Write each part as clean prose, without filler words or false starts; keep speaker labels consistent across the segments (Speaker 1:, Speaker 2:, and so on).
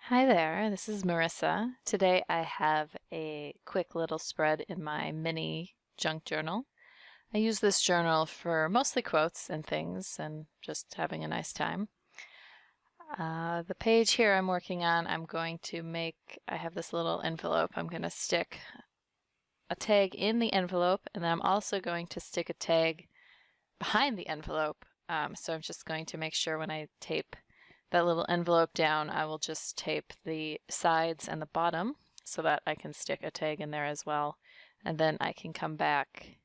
Speaker 1: Hi there, this is Marissa. Today I have a quick little spread in my mini junk journal. I use this journal for mostly quotes and things and just having a nice time. The page here I'm working on, I have this little envelope. I'm going to stick a tag in the envelope, and then I'm also going to stick a tag behind the envelope. So I'm just going to make sure when I tape that little envelope down, I will just tape the sides and the bottom so that I can stick a tag in there as well. And then I can come back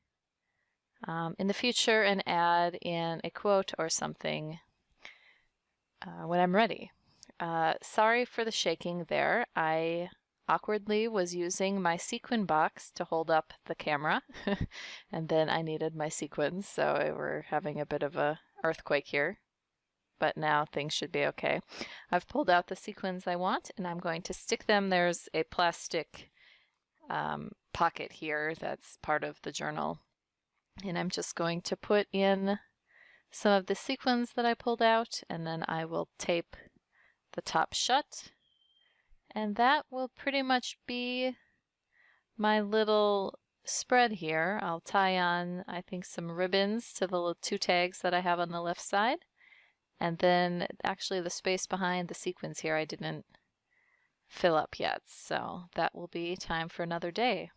Speaker 1: in the future and add in a quote or something when I'm ready. Sorry for the shaking there. I awkwardly was using my sequin box to hold up the camera and then I needed my sequins, so we're having a bit of a earthquake here. But now things should be okay. I've pulled out the sequins I want and I'm going to stick them. There's a plastic pocket here that's part of the journal. And I'm just going to put in some of the sequins that I pulled out, and then I will tape the top shut. And that will pretty much be my little spread here. I'll tie on, I think, some ribbons to the little two tags that I have on the left side. And then actually the space behind the sequins here I didn't fill up yet, so that will be time for another day.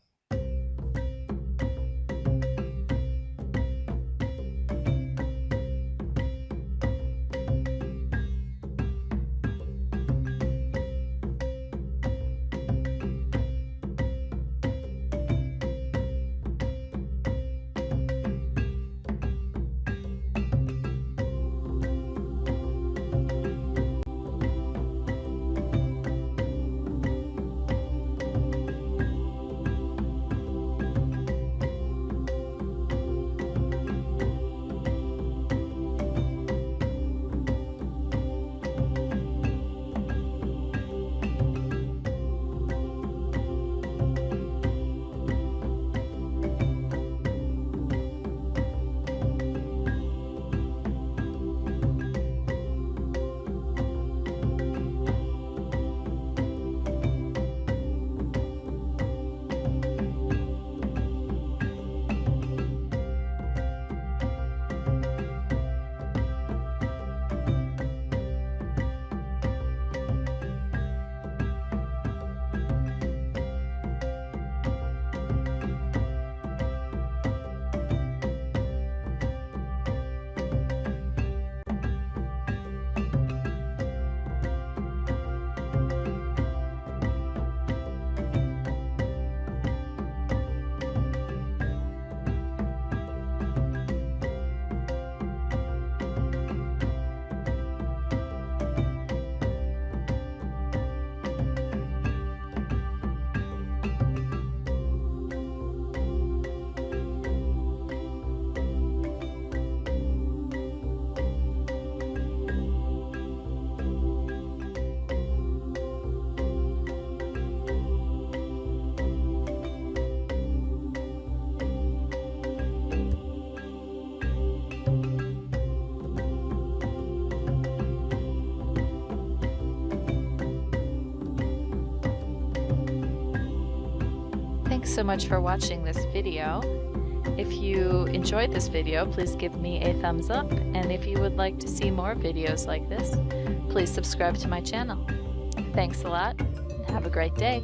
Speaker 1: Thanks so much for watching this video. If you enjoyed this video, please give me a thumbs up, and if you would like to see more videos like this, please subscribe to my channel. Thanks a lot, and have a great day.